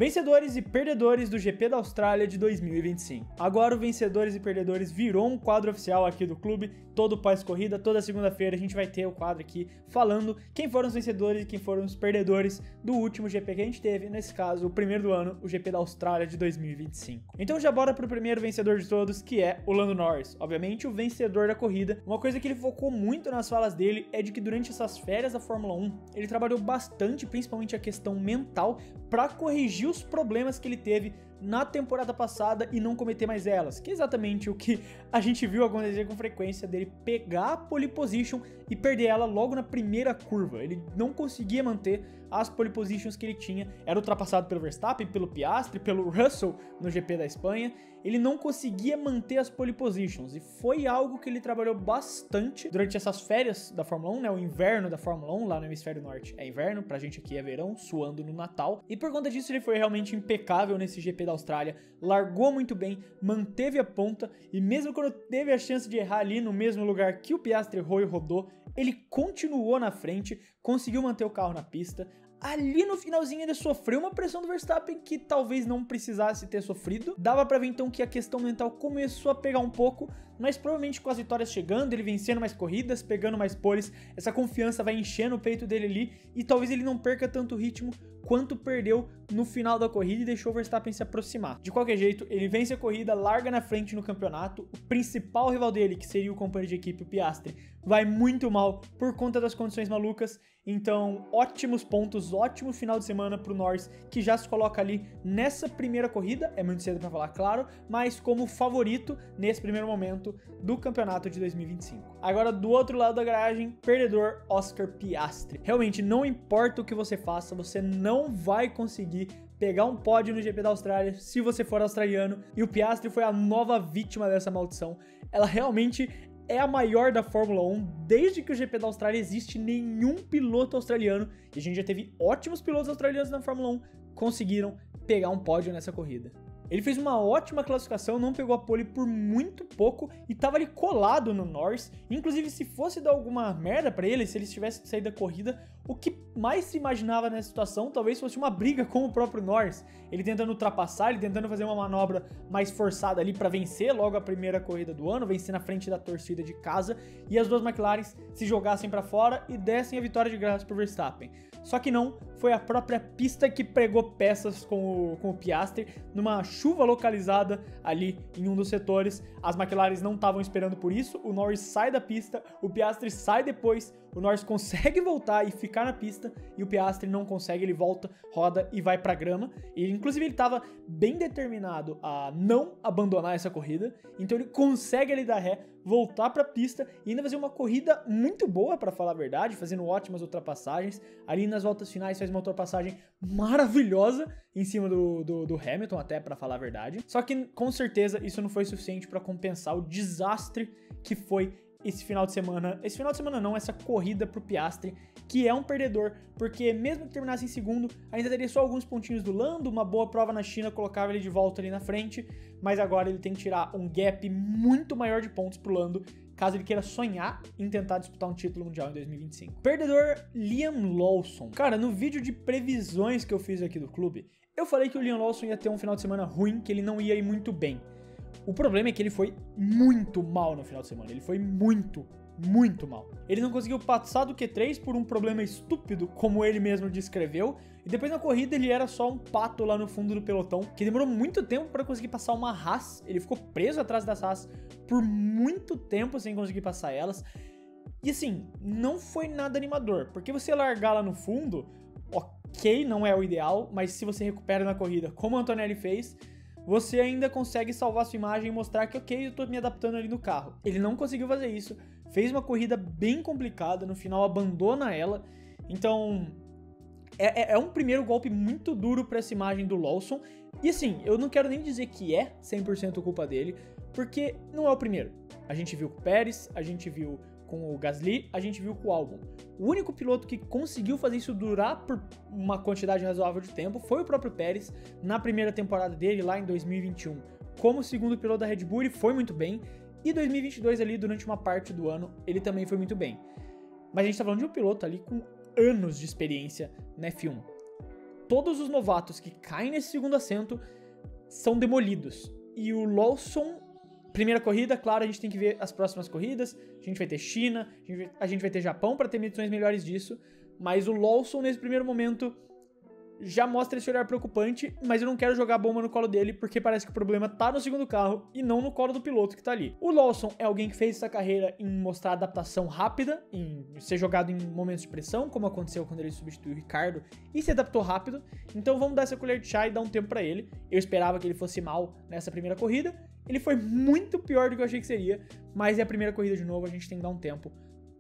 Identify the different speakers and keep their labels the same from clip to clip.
Speaker 1: Vencedores e perdedores do GP da Austrália de 2025. Agora o Vencedores e Perdedores virou um quadro oficial aqui do clube. Todo pós-corrida, toda segunda-feira a gente vai ter o quadro aqui falando quem foram os vencedores e quem foram os perdedores do último GP que a gente teve, nesse caso o primeiro do ano, o GP da Austrália de 2025. Então já bora pro primeiro vencedor de todos, que é o Lando Norris, obviamente o vencedor da corrida. Uma coisa que ele focou muito nas falas dele é de que durante essas férias da Fórmula 1, ele trabalhou bastante, principalmente a questão mental, para corrigir os problemas que ele teve na temporada passada e não cometer mais elas, que é exatamente o que a gente viu acontecer com frequência, dele pegar a pole position e perder ela logo na primeira curva. Ele não conseguia manter as pole positions que ele tinha, era ultrapassado pelo Verstappen, pelo Piastri, pelo Russell no GP da Espanha, ele não conseguia manter as pole positions, e foi algo que ele trabalhou bastante durante essas férias da Fórmula 1, né, o inverno da Fórmula 1, lá no hemisfério norte é inverno, pra gente aqui é verão, suando no Natal, e por conta disso ele foi realmente impecável nesse GP da Austrália, largou muito bem, manteve a ponta, e mesmo quando teve a chance de errar ali no mesmo lugar que o Piastri errou e rodou, ele continuou na frente, conseguiu manter o carro na pista. Ali no finalzinho ele sofreu uma pressão do Verstappen que talvez não precisasse ter sofrido. Dava pra ver então que a questão mental começou a pegar um pouco, mas provavelmente com as vitórias chegando, ele vencendo mais corridas, pegando mais poles, essa confiança vai enchendo o peito dele ali e talvez ele não perca tanto ritmo quanto perdeu no final da corrida e deixou o Verstappen se aproximar. De qualquer jeito, ele vence a corrida, larga na frente no campeonato. O principal rival dele, que seria o companheiro de equipe, o Piastri, vai muito mal por conta das condições malucas. Então, ótimos pontos, ótimo final de semana pro Norris, que já se coloca ali nessa primeira corrida, é muito cedo pra falar, claro, mas como favorito nesse primeiro momento do campeonato de 2025. Agora, do outro lado da garagem, perdedor Oscar Piastri. Realmente, não importa o que você faça, você não vai conseguir pegar um pódio no GP da Austrália se você for australiano, e o Piastri foi a nova vítima dessa maldição. Ela realmente é a maior da Fórmula 1, desde que o GP da Austrália existe, nenhum piloto australiano, e a gente já teve ótimos pilotos australianos na Fórmula 1, conseguiram pegar um pódio nessa corrida. Ele fez uma ótima classificação, não pegou a pole por muito pouco e tava ali colado no Norris. Inclusive, se fosse dar alguma merda pra ele, se ele tivesse saído da corrida, o que mais se imaginava nessa situação talvez fosse uma briga com o próprio Norris. Ele tentando ultrapassar, ele tentando fazer uma manobra mais forçada ali pra vencer logo a primeira corrida do ano, vencer na frente da torcida de casa, e as duas McLarens se jogassem pra fora e dessem a vitória de graça pro Verstappen. Só que não, foi a própria pista que pregou peças com o Piastri, numa chuva localizada ali em um dos setores. As McLarens não estavam esperando por isso, o Norris sai da pista, o Piastri sai depois, o Norris consegue voltar e ficar na pista, e o Piastri não consegue, ele volta, roda e vai pra grama. E inclusive ele estava bem determinado a não abandonar essa corrida, então ele consegue ali dar ré, voltar pra pista e ainda fazer uma corrida muito boa, pra falar a verdade, fazendo ótimas ultrapassagens. Ali nas voltas finais faz uma ultrapassagem maravilhosa em cima do Hamilton, até pra falar a verdade. Só que com certeza isso não foi suficiente pra compensar o desastre que foi esse final de semana não, essa corrida pro Piastri, que é um perdedor, porque mesmo que terminasse em segundo, ainda teria só alguns pontinhos do Lando, uma boa prova na China colocava ele de volta ali na frente, mas agora ele tem que tirar um gap muito maior de pontos pro Lando, caso ele queira sonhar em tentar disputar um título mundial em 2025. Perdedor Liam Lawson. Cara, no vídeo de previsões que eu fiz aqui do clube, eu falei que o Liam Lawson ia ter um final de semana ruim, que ele não ia ir muito bem. O problema é que ele foi muito mal no final de semana, ele foi muito mal. Ele não conseguiu passar do Q3 por um problema estúpido, como ele mesmo descreveu, e depois na corrida ele era só um pato lá no fundo do pelotão, que demorou muito tempo para conseguir passar uma Haas. Ele ficou preso atrás das Haas por muito tempo sem conseguir passar elas, e assim, não foi nada animador, porque você largar lá no fundo, ok, não é o ideal, mas se você recupera na corrida, como o Antonelli fez, você ainda consegue salvar sua imagem e mostrar que ok, eu tô me adaptando ali no carro. Ele não conseguiu fazer isso, fez uma corrida bem complicada, no final abandona ela, então é um primeiro golpe muito duro pra essa imagem do Lawson, e assim, eu não quero nem dizer que é 100% culpa dele, porque não é o primeiro. A gente viu com o Pérez, a gente viu com o Gasly, a gente viu com o Albon. O único piloto que conseguiu fazer isso durar por uma quantidade razoável de tempo foi o próprio Pérez, na primeira temporada dele, lá em 2021. Como segundo piloto da Red Bull, ele foi muito bem, e 2022 ali, durante uma parte do ano, ele também foi muito bem. Mas a gente tá falando de um piloto ali com anos de experiência na F1. todos os novatos que caem nesse segundo assento são demolidos. E o Lawson, primeira corrida, claro, a gente tem que ver as próximas corridas, a gente vai ter China, a gente vai ter Japão para ter medições melhores disso, mas o Lawson nesse primeiro momento já mostra esse olhar preocupante, mas eu não quero jogar a bomba no colo dele, porque parece que o problema tá no segundo carro e não no colo do piloto que tá ali. O Lawson é alguém que fez essa carreira em mostrar adaptação rápida, em ser jogado em momentos de pressão, como aconteceu quando ele substituiu o Ricardo, e se adaptou rápido, então vamos dar essa colher de chá e dar um tempo pra ele. Eu esperava que ele fosse mal nessa primeira corrida, ele foi muito pior do que eu achei que seria, mas é a primeira corrida de novo, a gente tem que dar um tempo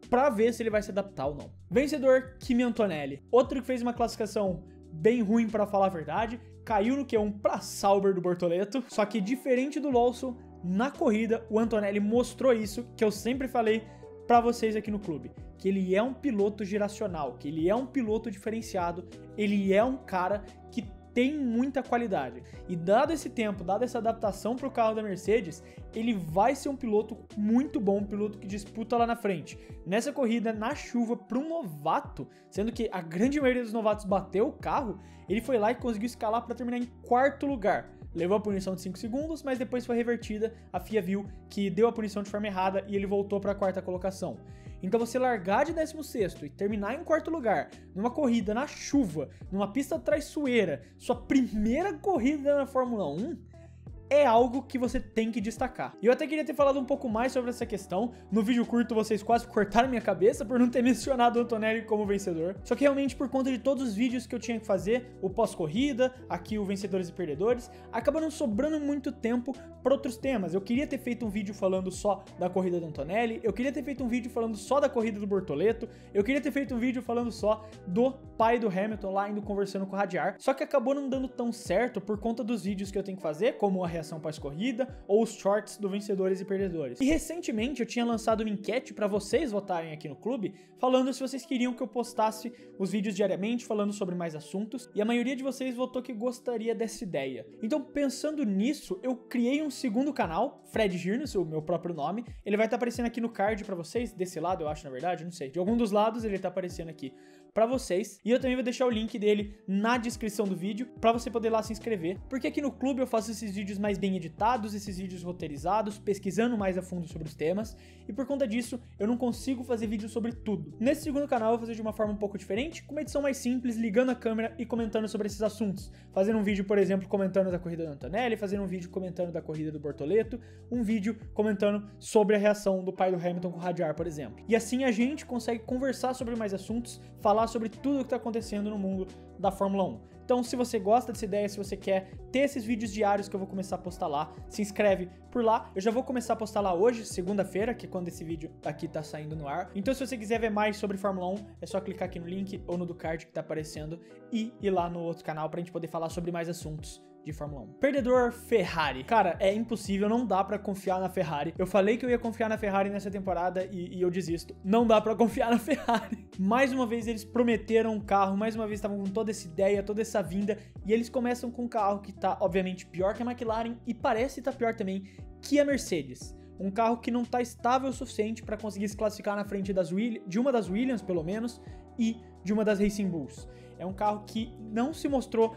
Speaker 1: pra ver se ele vai se adaptar ou não. Vencedor, Kimi Antonelli. Outro que fez uma classificação bem ruim pra falar a verdade, caiu no Q1 pra Sauber do Bortoleto, só que diferente do Lawson, na corrida o Antonelli mostrou isso que eu sempre falei pra vocês aqui no clube, que ele é um piloto geracional, que ele é um piloto diferenciado, ele é um cara que tem muita qualidade. E dado esse tempo, dada essa adaptação para o carro da Mercedes, ele vai ser um piloto muito bom, um piloto que disputa lá na frente. Nessa corrida, na chuva, para um novato, sendo que a grande maioria dos novatos bateu o carro, ele foi lá e conseguiu escalar para terminar em quarto lugar. Levou a punição de 5 segundos, mas depois foi revertida, a FIA viu que deu a punição de forma errada e ele voltou para a quarta colocação. Então você largar de 16º e terminar em quarto lugar, numa corrida na chuva, numa pista traiçoeira, sua primeira corrida na Fórmula 1, é algo que você tem que destacar. E eu até queria ter falado um pouco mais sobre essa questão. No vídeo curto vocês quase cortaram minha cabeça por não ter mencionado o Antonelli como vencedor. Só que realmente por conta de todos os vídeos que eu tinha que fazer, o pós-corrida, aqui o vencedores e perdedores, acaba não sobrando muito tempo para outros temas. Eu queria ter feito um vídeo falando só da corrida do Antonelli, eu queria ter feito um vídeo falando só da corrida do Bortoleto, eu queria ter feito um vídeo falando só do pai do Hamilton lá indo conversando com o Radiar. Só que acabou não dando tão certo por conta dos vídeos que eu tenho que fazer, como a reação pós-corrida ou os shorts do vencedores e perdedores. E recentemente eu tinha lançado uma enquete para vocês votarem aqui no clube, falando se vocês queriam que eu postasse os vídeos diariamente, falando sobre mais assuntos, e a maioria de vocês votou que gostaria dessa ideia. Então, pensando nisso, eu criei um segundo canal, Fred Girnes, o meu próprio nome. Ele vai estar aparecendo aqui no card para vocês, desse lado eu acho, na verdade, não sei. De algum dos lados ele tá aparecendo aqui para vocês, e eu também vou deixar o link dele na descrição do vídeo para você poder lá se inscrever, porque aqui no clube eu faço esses vídeos mais bem editados, esses vídeos roteirizados, pesquisando mais a fundo sobre os temas, e por conta disso eu não consigo fazer vídeo sobre tudo. Nesse segundo canal eu vou fazer de uma forma um pouco diferente, com uma edição mais simples, ligando a câmera e comentando sobre esses assuntos, fazendo um vídeo, por exemplo, comentando da corrida do Antonelli, fazendo um vídeo comentando da corrida do Bortoleto, um vídeo comentando sobre a reação do pai do Hamilton com o Radiar, por exemplo. E assim a gente consegue conversar sobre mais assuntos, falar sobre tudo o que está acontecendo no mundo da Fórmula 1. Então, se você gosta dessa ideia, se você quer ter esses vídeos diários que eu vou começar a postar lá, se inscreve por lá. Eu já vou começar a postar lá hoje, segunda-feira, que é quando esse vídeo aqui tá saindo no ar. Então, se você quiser ver mais sobre Fórmula 1, é só clicar aqui no link ou no do card que tá aparecendo e ir lá no outro canal pra gente poder falar sobre mais assuntos de Fórmula 1. Perdedor, Ferrari. Cara, é impossível, não dá pra confiar na Ferrari. Eu falei que eu ia confiar na Ferrari nessa temporada e eu desisto. Não dá pra confiar na Ferrari. Mais uma vez eles prometeram um carro, mais uma vez estavam com toda essa ideia, toda essa vinda, e eles começam com um carro que tá, obviamente, pior que a McLaren e parece estar pior também que a Mercedes. Um carro que não tá estável o suficiente para conseguir se classificar na frente de uma das Williams, pelo menos, e de uma das Racing Bulls. É um carro que não se mostrou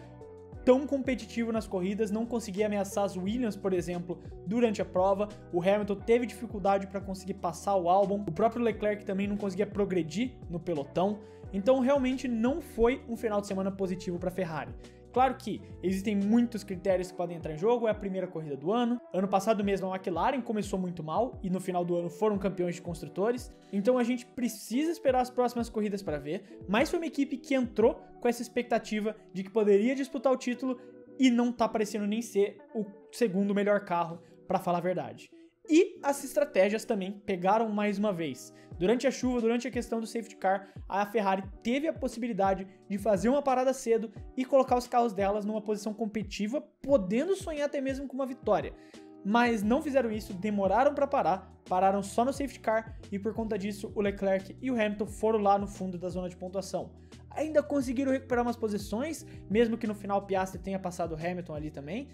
Speaker 1: tão competitivo nas corridas, não conseguia ameaçar as Williams, por exemplo, durante a prova. O Hamilton teve dificuldade para conseguir passar o Albon, o próprio Leclerc também não conseguia progredir no pelotão, então realmente não foi um final de semana positivo para a Ferrari. Claro que existem muitos critérios que podem entrar em jogo, é a primeira corrida do ano. Ano passado mesmo a McLaren começou muito mal e no final do ano foram campeões de construtores. Então a gente precisa esperar as próximas corridas para ver, mas foi uma equipe que entrou com essa expectativa de que poderia disputar o título e não tá parecendo nem ser o segundo melhor carro, para falar a verdade. E as estratégias também pegaram mais uma vez. Durante a chuva, durante a questão do safety car, a Ferrari teve a possibilidade de fazer uma parada cedo e colocar os carros delas numa posição competitiva, podendo sonhar até mesmo com uma vitória. Mas não fizeram isso, demoraram para parar, pararam só no safety car e por conta disso o Leclerc e o Hamilton foram lá no fundo da zona de pontuação. Ainda conseguiram recuperar umas posições, mesmo que no final o Piastri tenha passado o Hamilton ali também.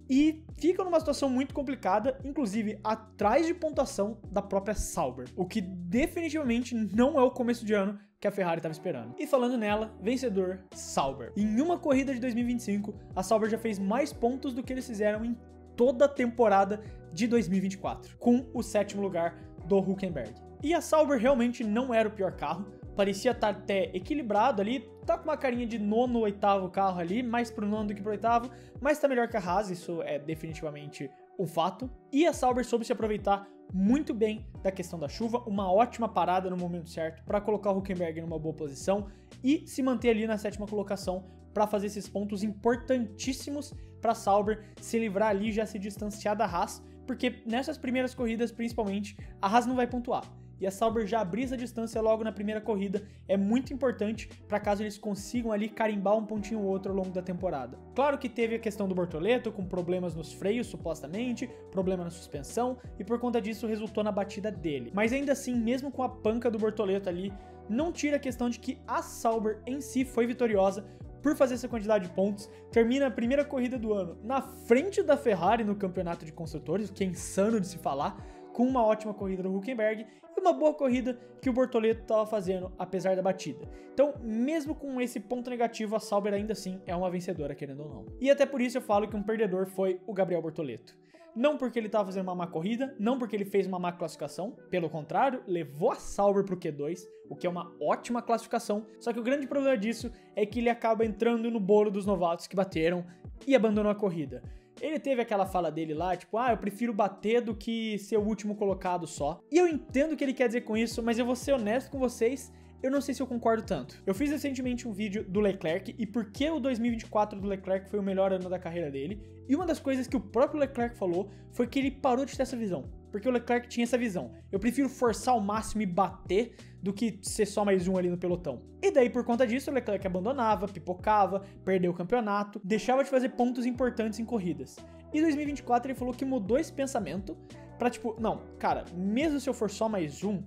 Speaker 1: e ficam numa situação muito complicada, inclusive atrás de pontuação da própria Sauber, o que definitivamente não é o começo de ano que a Ferrari estava esperando. E falando nela, vencedor, Sauber. Em uma corrida de 2025, a Sauber já fez mais pontos do que eles fizeram em toda a temporada de 2024, com o 7º lugar do Hülkenberg. E a Sauber realmente não era o pior carro, parecia estar até equilibrado ali, tá com uma carinha de 9º, 8º carro ali, mais pro 9º do que pro 8º, mas tá melhor que a Haas, isso é definitivamente um fato. E a Sauber soube se aproveitar muito bem da questão da chuva, uma ótima parada no momento certo para colocar o Hülkenberg numa boa posição e se manter ali na 7ª colocação para fazer esses pontos importantíssimos para a Sauber se livrar ali e já se distanciar da Haas, porque nessas primeiras corridas principalmente a Haas não vai pontuar. E a Sauber já abrir essa distância logo na primeira corrida é muito importante para caso eles consigam ali carimbar um pontinho ou outro ao longo da temporada. Claro que teve a questão do Bortoleto com problemas nos freios, supostamente, problema na suspensão, e por conta disso resultou na batida dele. Mas ainda assim, mesmo com a panca do Bortoleto ali, não tira a questão de que a Sauber em si foi vitoriosa por fazer essa quantidade de pontos, termina a primeira corrida do ano na frente da Ferrari no campeonato de construtores, o que é insano de se falar, com uma ótima corrida do Hülkenberg e uma boa corrida que o Bortoleto estava fazendo, apesar da batida. Então, mesmo com esse ponto negativo, a Sauber ainda assim é uma vencedora, querendo ou não. E até por isso eu falo que um perdedor foi o Gabriel Bortoleto. Não porque ele estava fazendo uma má corrida, não porque ele fez uma má classificação, pelo contrário, levou a Sauber pro Q2, o que é uma ótima classificação, só que o grande problema disso é que ele acaba entrando no bolo dos novatos que bateram e abandonou a corrida. Ele teve aquela fala dele lá, tipo, eu prefiro bater do que ser o último colocado só. E eu entendo o que ele quer dizer com isso, mas eu vou ser honesto com vocês, eu não sei se eu concordo tanto. Eu fiz recentemente um vídeo do Leclerc e por que o 2024 do Leclerc foi o melhor ano da carreira dele. E uma das coisas que o próprio Leclerc falou foi que ele parou de ter essa visão. Porque o Leclerc tinha essa visão. Eu prefiro forçar ao máximo e bater do que ser só mais um ali no pelotão. E daí, por conta disso, o Leclerc abandonava, pipocava, perdeu o campeonato, deixava de fazer pontos importantes em corridas. E em 2024 ele falou que mudou esse pensamento pra tipo, não, cara, mesmo se eu for só mais um,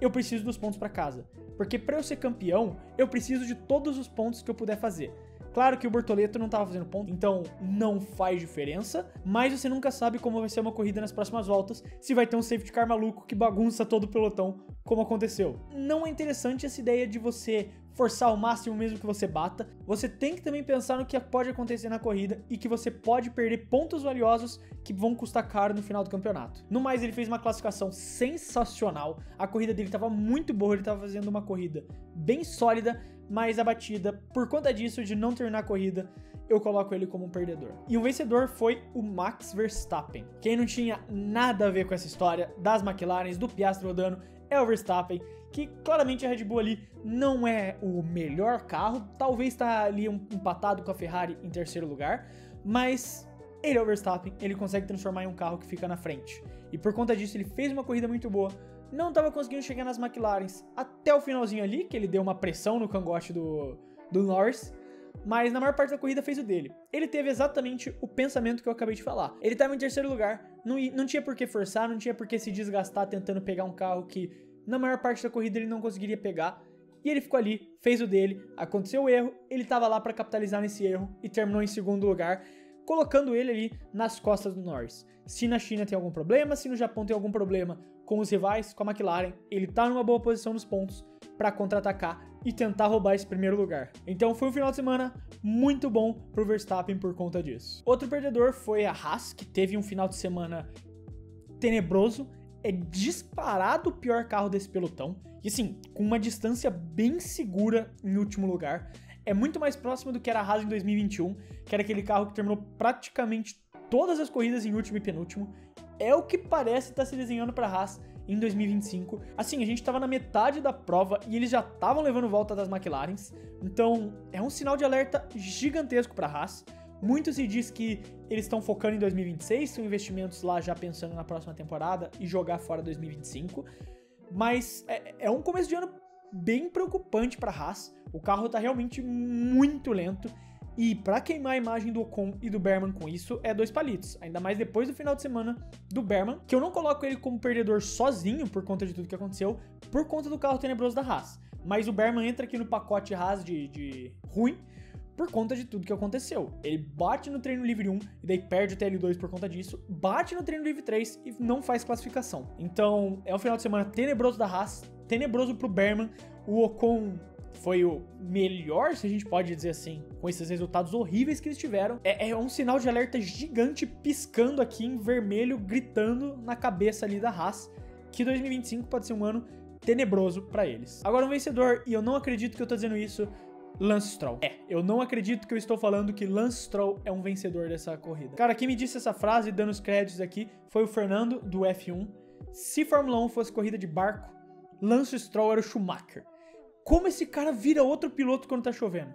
Speaker 1: eu preciso dos pontos pra casa. Porque pra eu ser campeão, eu preciso de todos os pontos que eu puder fazer. Claro que o Bortoleto não estava fazendo ponto, então não faz diferença, mas você nunca sabe como vai ser uma corrida nas próximas voltas, se vai ter um safety car maluco que bagunça todo o pelotão, como aconteceu. Não é interessante essa ideia de você forçar ao máximo mesmo que você bata, você tem que também pensar no que pode acontecer na corrida e que você pode perder pontos valiosos que vão custar caro no final do campeonato. No mais, ele fez uma classificação sensacional, a corrida dele estava muito boa, ele estava fazendo uma corrida bem sólida, mas a batida, por conta disso, de não terminar a corrida, eu coloco ele como um perdedor. E o vencedor foi o Max Verstappen. Quem não tinha nada a ver com essa história das McLarens, do Piastri rodando, é o Verstappen, que claramente a Red Bull ali não é o melhor carro, talvez tá ali empatado com a Ferrari em terceiro lugar, mas ele é o Verstappen, ele consegue transformar em um carro que fica na frente. E por conta disso ele fez uma corrida muito boa, não estava conseguindo chegar nas McLarens até o finalzinho ali, que ele deu uma pressão no cangote do Norris, mas na maior parte da corrida fez o dele. Ele teve exatamente o pensamento que eu acabei de falar. Ele estava em terceiro lugar, não tinha por que forçar, não tinha por que se desgastar tentando pegar um carro que na maior parte da corrida ele não conseguiria pegar, e ele ficou ali, fez o dele, aconteceu o erro, ele estava lá para capitalizar nesse erro e terminou em segundo lugar, colocando ele ali nas costas do Norris. Se na China tem algum problema, se no Japão tem algum problema com os rivais, com a McLaren, ele tá numa boa posição nos pontos para contra-atacar e tentar roubar esse primeiro lugar. Então foi um final de semana muito bom pro Verstappen por conta disso. Outro perdedor foi a Haas, que teve um final de semana tenebroso, é disparado o pior carro desse pelotão, e assim, com uma distância bem segura em último lugar. É muito mais próximo do que era a Haas em 2021, que era aquele carro que terminou praticamente todas as corridas em último e penúltimo. É o que parece estar se desenhando para a Haas em 2025. Assim, a gente estava na metade da prova e eles já estavam levando volta das McLarens, então é um sinal de alerta gigantesco para a Haas. Muito se diz que eles estão focando em 2026, são investimentos lá já pensando na próxima temporada e jogar fora 2025, mas é um começo de ano bem preocupante para a Haas. O carro tá realmente muito lento e para queimar a imagem do Ocon e do Berman com isso é dois palitos, ainda mais depois do final de semana do Berman, que eu não coloco ele como perdedor sozinho por conta de tudo que aconteceu, por conta do carro tenebroso da Haas, mas o Berman entra aqui no pacote Haas de ruim, por conta de tudo que aconteceu. Ele bate no treino livre 1 e daí perde o TL2 por conta disso, bate no treino livre 3 e não faz classificação. Então, é um final de semana tenebroso da Haas, tenebroso pro Berman. O Ocon foi o melhor, se a gente pode dizer assim, com esses resultados horríveis que eles tiveram. É um sinal de alerta gigante piscando aqui em vermelho, gritando na cabeça ali da Haas, que 2025 pode ser um ano tenebroso pra eles. Agora um vencedor, e eu não acredito que eu tô dizendo isso, Lance Stroll. Eu não acredito que eu estou falando que Lance Stroll é um vencedor dessa corrida. Cara, quem me disse essa frase, dando os créditos aqui, foi o Fernando, do F1. Se Fórmula 1 fosse corrida de barco, Lance Stroll era o Schumacher. Como esse cara vira outro piloto quando tá chovendo?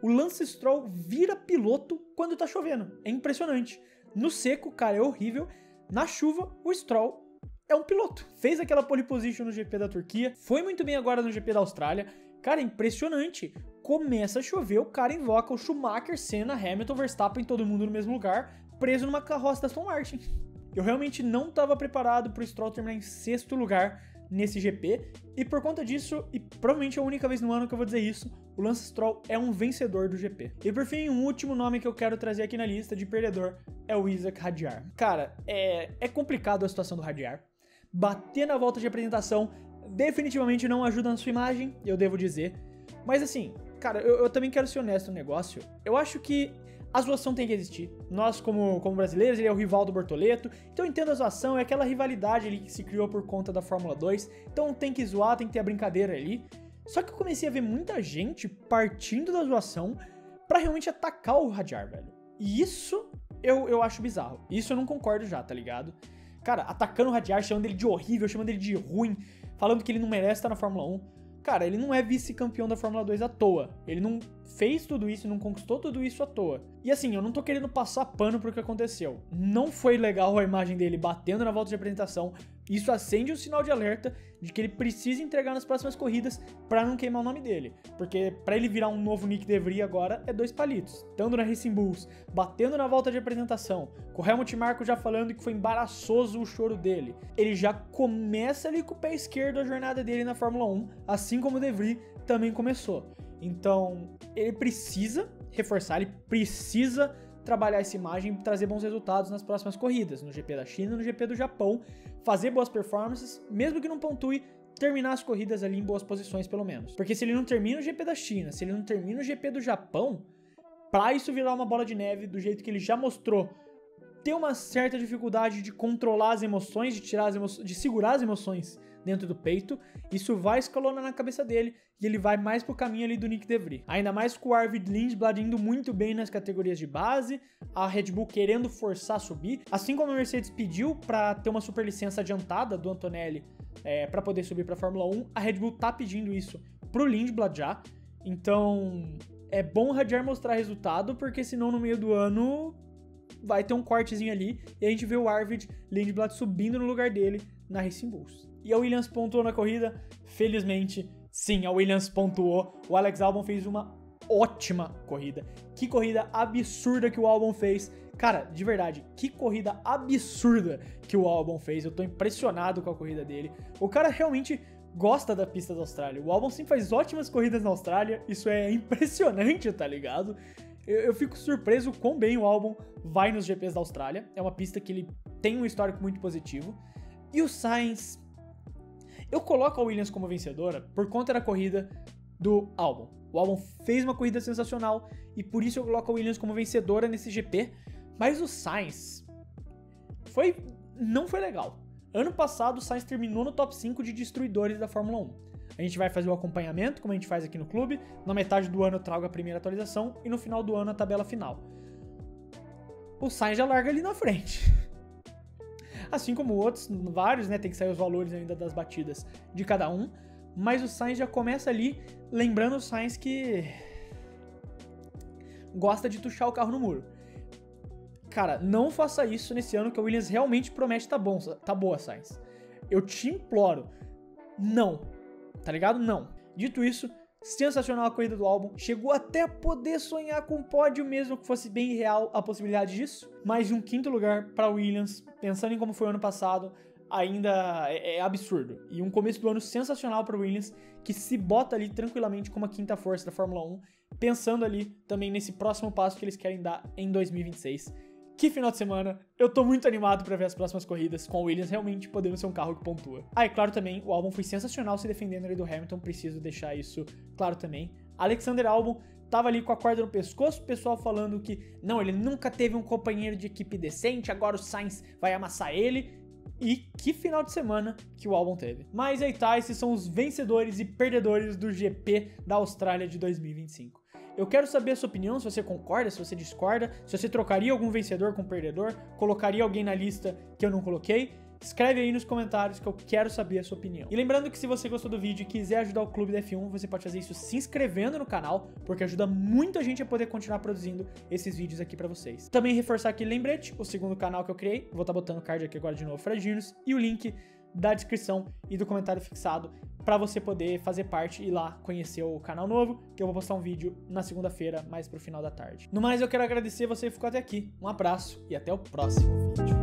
Speaker 1: O Lance Stroll vira piloto quando tá chovendo. É impressionante. No seco, cara, é horrível. Na chuva, o Stroll é um piloto. Fez aquela pole position no GP da Turquia, foi muito bem agora no GP da Austrália. Cara, é impressionante. Começa a chover, o cara invoca o Schumacher, Senna, Hamilton, Verstappen, todo mundo no mesmo lugar, preso numa carroça da Aston Martin. Eu realmente não estava preparado pro Stroll terminar em 6º lugar nesse GP, e por conta disso, e provavelmente é a única vez no ano que eu vou dizer isso, o Lance Stroll é um vencedor do GP. E por fim, um último nome que eu quero trazer aqui na lista de perdedor é o Isack Hadjar. Cara, é complicado a situação do Hadjar. Bater na volta de apresentação definitivamente não ajuda na sua imagem, eu devo dizer. Mas assim, cara, eu também quero ser honesto no negócio. Eu acho que a zoação tem que existir. Nós, como brasileiros, ele é o rival do Bortoleto. Então eu entendo a zoação, é aquela rivalidade ali que se criou por conta da Fórmula 2. Então tem que zoar, tem que ter a brincadeira ali. Só que eu comecei a ver muita gente partindo da zoação pra realmente atacar o Hadjar, velho. E isso eu acho bizarro. Isso eu não concordo já, tá ligado? Cara, atacando o Hadjar, chamando ele de horrível, chamando ele de ruim, falando que ele não merece estar na Fórmula 1. Cara, ele não é vice-campeão da Fórmula 2 à toa. Ele não fez tudo isso, não conquistou tudo isso à toa. E assim, eu não tô querendo passar pano pro que aconteceu. Não foi legal a imagem dele batendo na volta de apresentação. Isso acende um sinal de alerta de que ele precisa entregar nas próximas corridas pra não queimar o nome dele. Porque pra ele virar um novo Nick DeVries agora é 2 palitos. Estando na Racing Bulls, batendo na volta de apresentação, com o Helmut Marko já falando que foi embaraçoso o choro dele. Ele já começa ali com o pé esquerdo a jornada dele na Fórmula 1, assim como o DeVries também começou. Então, ele precisa reforçar, ele precisa trabalhar essa imagem e trazer bons resultados nas próximas corridas, no GP da China e no GP do Japão, fazer boas performances, mesmo que não pontue, terminar as corridas ali em boas posições pelo menos. Porque se ele não termina o GP da China, se ele não termina o GP do Japão, pra isso virar uma bola de neve do jeito que ele já mostrou, ter uma certa dificuldade de controlar as emoções, de segurar as emoções dentro do peito, isso vai escalonar na cabeça dele e ele vai mais pro caminho ali do Nick DeVries. Ainda mais com o Arvid Lindblad indo muito bem nas categorias de base, a Red Bull querendo forçar a subir, assim como a Mercedes pediu para ter uma superlicença adiantada do Antonelli para poder subir para Fórmula 1, a Red Bull tá pedindo isso pro Lindblad já. Então, é bom o Hadjar mostrar resultado, porque senão no meio do ano vai ter um cortezinho ali e a gente vê o Arvid Lindblad subindo no lugar dele na Racing Bulls. E a Williams pontuou na corrida, felizmente, sim, a Williams pontuou. O Alex Albon fez uma ótima corrida. Que corrida absurda que o Albon fez. Cara, de verdade, que corrida absurda que o Albon fez. Eu tô impressionado com a corrida dele. O cara realmente gosta da pista da Austrália. O Albon sempre faz ótimas corridas na Austrália. Isso é impressionante, tá ligado? Eu fico surpreso o quão bem o Albon vai nos GPs da Austrália. É uma pista que ele tem um histórico muito positivo. E o Sainz, eu coloco a Williams como vencedora por conta da corrida do Albon. O Albon fez uma corrida sensacional e por isso eu coloco a Williams como vencedora nesse GP. Mas o Sainz não foi legal. Ano passado o Sainz terminou no top 5 de destruidores da Fórmula 1. A gente vai fazer o acompanhamento, como a gente faz aqui no clube. Na metade do ano eu trago a primeira atualização e no final do ano a tabela final. O Sainz já larga ali na frente. Assim como outros, vários, né? Tem que sair os valores ainda das batidas de cada um. Mas o Sainz já começa ali, lembrando o Sainz que gosta de tuchar o carro no muro. Cara, não faça isso nesse ano que a Williams realmente promete tá boa, Sainz. Eu te imploro. Não. Tá ligado? Não. Dito isso, sensacional a corrida do Albon. Chegou até a poder sonhar com um pódio mesmo que fosse bem real a possibilidade disso. Mais um 5º lugar para Williams, pensando em como foi o ano passado. ainda é absurdo. E um começo do ano sensacional para Williams, que se bota ali tranquilamente como a quinta força da Fórmula 1, pensando ali também nesse próximo passo que eles querem dar em 2026. Que final de semana, eu tô muito animado pra ver as próximas corridas, com a Williams realmente podendo ser um carro que pontua. Ah, e claro também, o Albon foi sensacional se defendendo ali do Hamilton, preciso deixar isso claro também. Alexander Albon tava ali com a corda no pescoço, o pessoal falando que não, ele nunca teve um companheiro de equipe decente, agora o Sainz vai amassar ele. E que final de semana que o Albon teve. Mas aí tá, esses são os vencedores e perdedores do GP da Austrália de 2025. Eu quero saber a sua opinião, se você concorda, se você discorda, se você trocaria algum vencedor com perdedor, colocaria alguém na lista que eu não coloquei. Escreve aí nos comentários que eu quero saber a sua opinião. E lembrando que se você gostou do vídeo e quiser ajudar o Clube da F1, você pode fazer isso se inscrevendo no canal, porque ajuda muita gente a poder continuar produzindo esses vídeos aqui pra vocês. Também reforçar aqui, lembrete, o segundo canal que eu criei, vou estar botando o card aqui agora de novo, Fradinos, e o link da descrição e do comentário fixado para você poder fazer parte e ir lá conhecer o canal novo, que eu vou postar um vídeo na segunda-feira, mais pro final da tarde. No mais, eu quero agradecer você que ficou até aqui, um abraço e até o próximo vídeo.